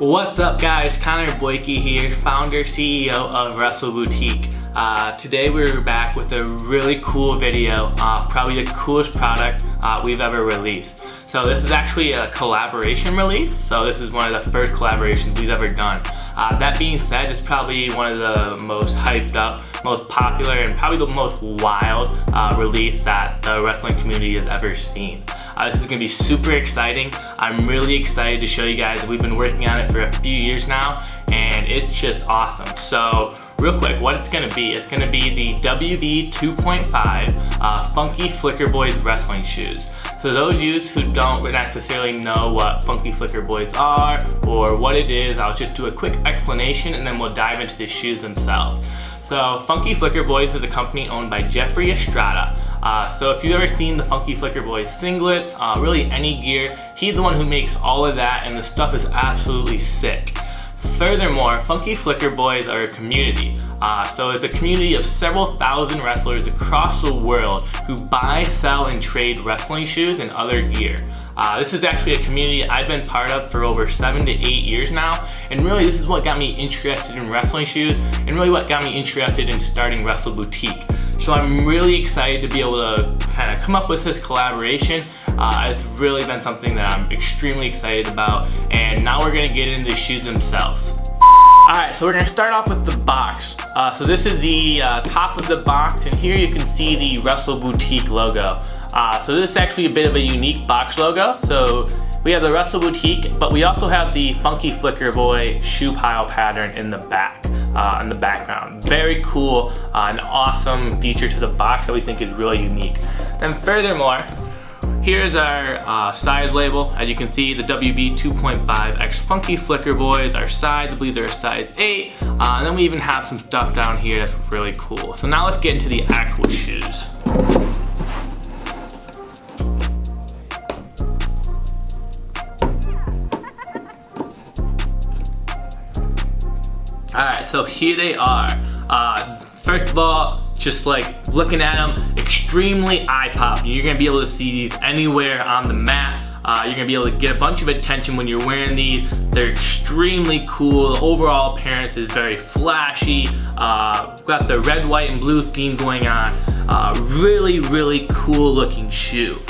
What's up guys, Connor Boyke here, founder, CEO of Wrestle Boutique. Today we're back with a really cool video, probably the coolest product we've ever released. So this is actually a collaboration release, so this is one of the first collaborations we've ever done. That being said, it's probably one of the most hyped up, most popular, and probably the most wild release that the wrestling community has ever seen. This is going to be super exciting. I'm really excited to show you guys. We've been working on it for a few years now, and it's just awesome. So real quick, what it's going to be, it's going to be the WB2.5 FunkyFlickrBoyz wrestling shoes. So those of you who don't necessarily know what FunkyFlickrBoyz are or what it is, I'll just do a quick explanation and then we'll dive into the shoes themselves. So FunkyFlickrBoyz is a company owned by Jeffrey Estrada. So if you've ever seen the FunkyFlickrBoyz singlets, really any gear, he's the one who makes all of that, and the stuff is absolutely sick. Furthermore, FunkyFlickrBoyz are a community. So it's a community of several thousand wrestlers across the world who buy, sell, and trade wrestling shoes and other gear. This is actually a community I've been part of for over 7 to 8 years now, and really this is what got me interested in wrestling shoes and really what got me interested in starting Wrestle Boutique. So I'm really excited to be able to kind of come up with this collaboration. It's really been something that I'm extremely excited about, and now we're going to get into the shoes themselves. Alright, so we're going to start off with the box. So this is the top of the box, and here you can see the Wrestle Boutique logo. So this is actually a bit of a unique box logo. So we have the Wrestle Boutique, but we also have the FunkyFlickrBoy shoe pile pattern in the back, in the background. Very cool, an awesome feature to the box that we think is really unique. Then furthermore, here's our size label. As you can see, the WB2.5 X FunkyFlickrBoyz, our size, I believe they're a size 8. And then we even have some stuff down here that's really cool. So now let's get into the actual shoes. Alright, so here they are. First of all, just like looking at them, extremely eye-popping. You're gonna be able to see these anywhere on the mat. You're gonna be able to get a bunch of attention when you're wearing these. They're extremely cool. The overall appearance is very flashy. Got the red, white, and blue theme going on. Really, really cool looking shoe.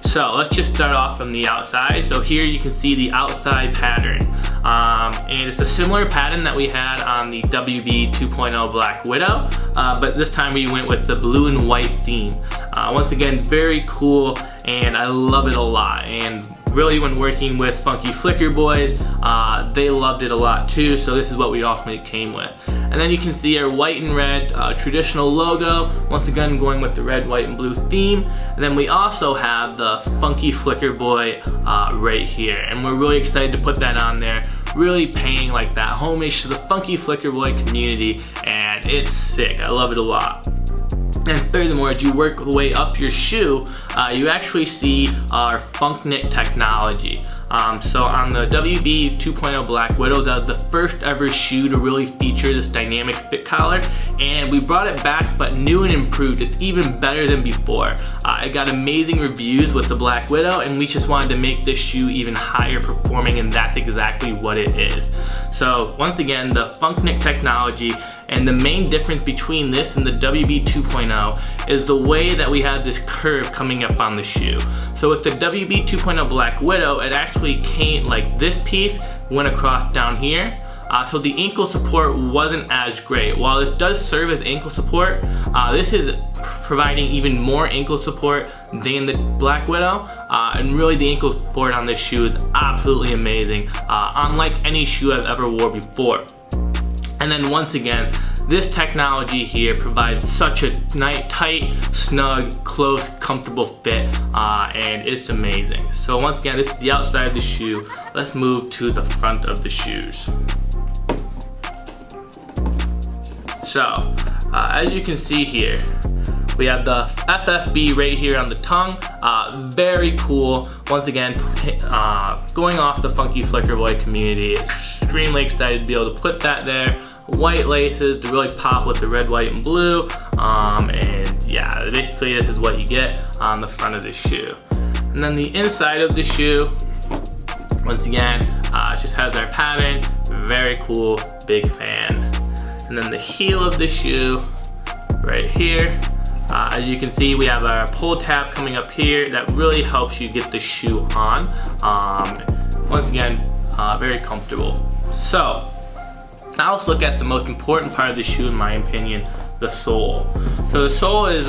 So let's just start off from the outside. So here you can see the outside pattern. And it's a similar pattern that we had on the WB2.0 Black Widow, but this time we went with the blue and white theme. Once again, very cool, and I love it a lot. And really, when working with FunkyFlickrBoyz, they loved it a lot too, so this is what we ultimately came with. And then you can see our white and red traditional logo, once again going with the red, white, and blue theme. And then we also have the FunkyFlickrBoy right here, and we're really excited to put that on there, really paying like that homage to the FunkyFlickrBoy community, and it's sick. I love it a lot. And furthermore, as you work your way up your shoe, you actually see our Funk Knit technology. So on the WB2.0 Black Widow, that was the first ever shoe to really feature this dynamic fit collar, and we brought it back but new and improved. It's even better than before. It got amazing reviews with the Black Widow, and we just wanted to make this shoe even higher performing, and that's exactly what it is. So once again, the Funk Knit technology, and the main difference between this and the WB 2.0 is the way that we have this curve coming up on the shoe. So with the WB 2.0 Black Widow, it actually came like this piece went across down here. So the ankle support wasn't as great. While this does serve as ankle support, this is providing even more ankle support than the Black Widow. And really the ankle support on this shoe is absolutely amazing, unlike any shoe I've ever wore before. And then once again, this technology here provides such a nice, tight, snug, close, comfortable fit, and it's amazing. So once again, this is the outside of the shoe. Let's move to the front of the shoes. So, as you can see here, we have the FFB right here on the tongue. Very cool. Once again, going off the FunkyFlickrBoy community, extremely excited to be able to put that there. White laces to really pop with the red, white, and blue. And yeah, basically this is what you get on the front of the shoe. And then the inside of the shoe, Once again, it just has our pattern. Very cool, big fan. And then the heel of the shoe right here. As you can see, we have our pull tab coming up here that really helps you get the shoe on. Once again, very comfortable. So now let's look at the most important part of the shoe, in my opinion, the sole. So the sole is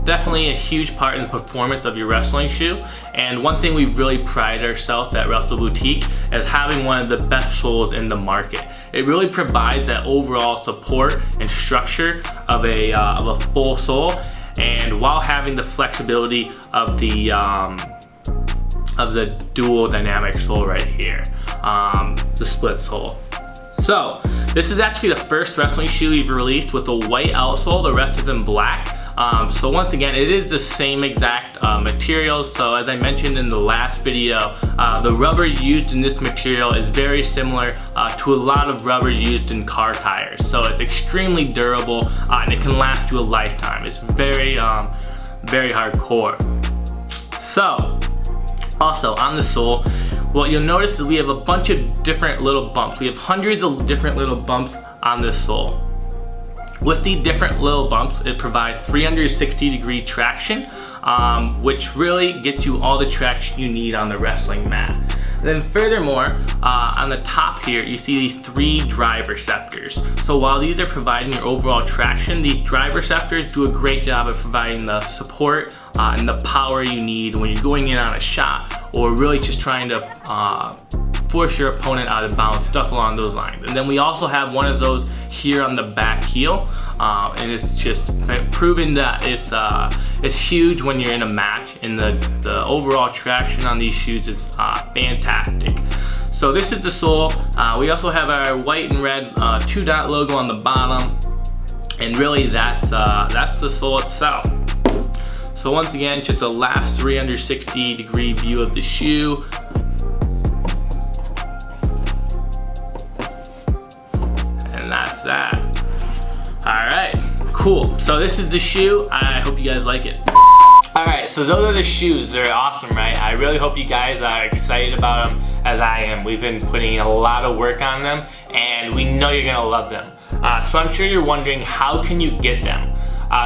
definitely a huge part in the performance of your wrestling shoe, and one thing we really pride ourselves at Wrestle Boutique is having one of the best soles in the market. It really provides that overall support and structure of a full sole, and while having the flexibility of the dual dynamic sole right here, the split sole. So this is actually the first wrestling shoe we've released with a white outsole. The rest is in black. So once again, it is the same exact materials. So as I mentioned in the last video, the rubber used in this material is very similar to a lot of rubber used in car tires. So it's extremely durable and it can last you a lifetime. It's very, very hardcore. So also on the sole, what you'll notice is we have a bunch of different little bumps. We have hundreds of different little bumps on this sole. With the different little bumps, it provides 360-degree traction, which really gets you all the traction you need on the wrestling mat. And then furthermore, on the top here, you see these 3 drive receptors. So while these are providing your overall traction, these drive receptors do a great job of providing the support and the power you need when you're going in on a shot, or really just trying to force your opponent out of bounds, stuff along those lines. And then we also have one of those here on the back heel, and it's just proven that it's huge when you're in a match, and the overall traction on these shoes is fantastic. So this is the sole. We also have our white and red 2-dot logo on the bottom, and really that's the sole itself. So once again, just a last 360-degree view of the shoe. And that's that. Alright, cool. So this is the shoe. I hope you guys like it. Alright, so those are the shoes. They're awesome, right? I really hope you guys are excited about them as I am. We've been putting in a lot of work on them, and we know you're gonna love them. So I'm sure you're wondering, how can you get them?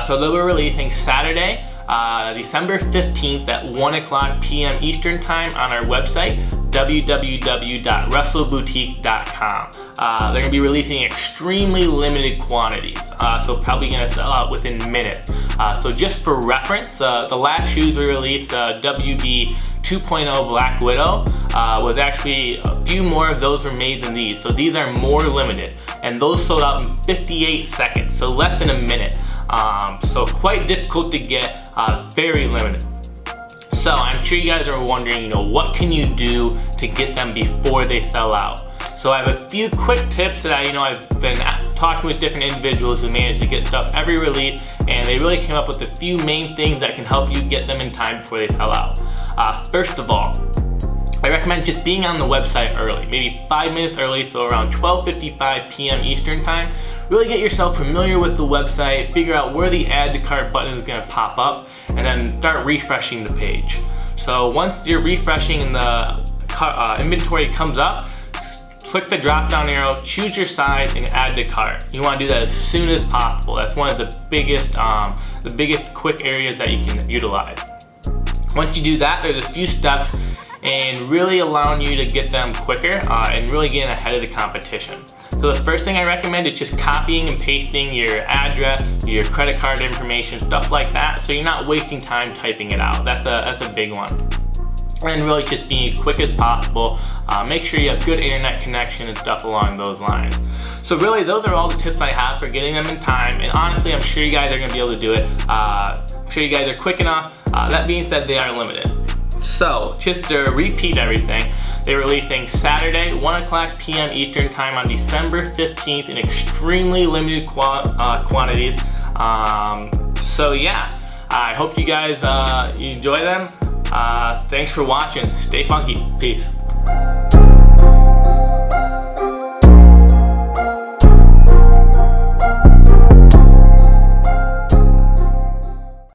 So they'll be releasing Saturday, December 15th at 1:00 p.m. Eastern Time on our website, www.wrestleboutique.com. They're going to be releasing extremely limited quantities, so probably going to sell out within minutes. So just for reference, the last shoes we released, WB2.5 Black Widow, was actually a few more of those were made than these. So these are more limited, and those sold out in 58 seconds, so less than a minute. So quite difficult to get, very limited. So I'm sure you guys are wondering, what can you do to get them before they sell out? So I have a few quick tips that I've been talking with different individuals who manage to get stuff every release, and they really came up with a few main things that can help you get them in time before they sell out. First of all, I recommend just being on the website early, maybe 5 minutes early, so around 12:55 p.m. Eastern Time. Really get yourself familiar with the website, figure out where the add to cart button is going to pop up, and then start refreshing the page. So once you're refreshing and the inventory comes up, click the drop down arrow, choose your size, and add to cart. You want to do that as soon as possible. That's one of the biggest quick areas that you can utilize. Once you do that, there's a few steps and really allowing you to get them quicker and really getting ahead of the competition. So the first thing I recommend is just copying and pasting your address, your credit card information, stuff like that, so you're not wasting time typing it out. That's a big one. And really just being as quick as possible. Make sure you have good internet connection and stuff along those lines. So really, those are all the tips I have for getting them in time, and honestly, I'm sure you guys are going to be able to do it. I'm sure you guys are quick enough. That being said, they are limited. So just to repeat everything, they're releasing Saturday, 1:00 p.m. Eastern Time on December 15th in extremely limited quantities. So yeah, I hope you guys enjoy them. Thanks for watching. Stay funky. Peace.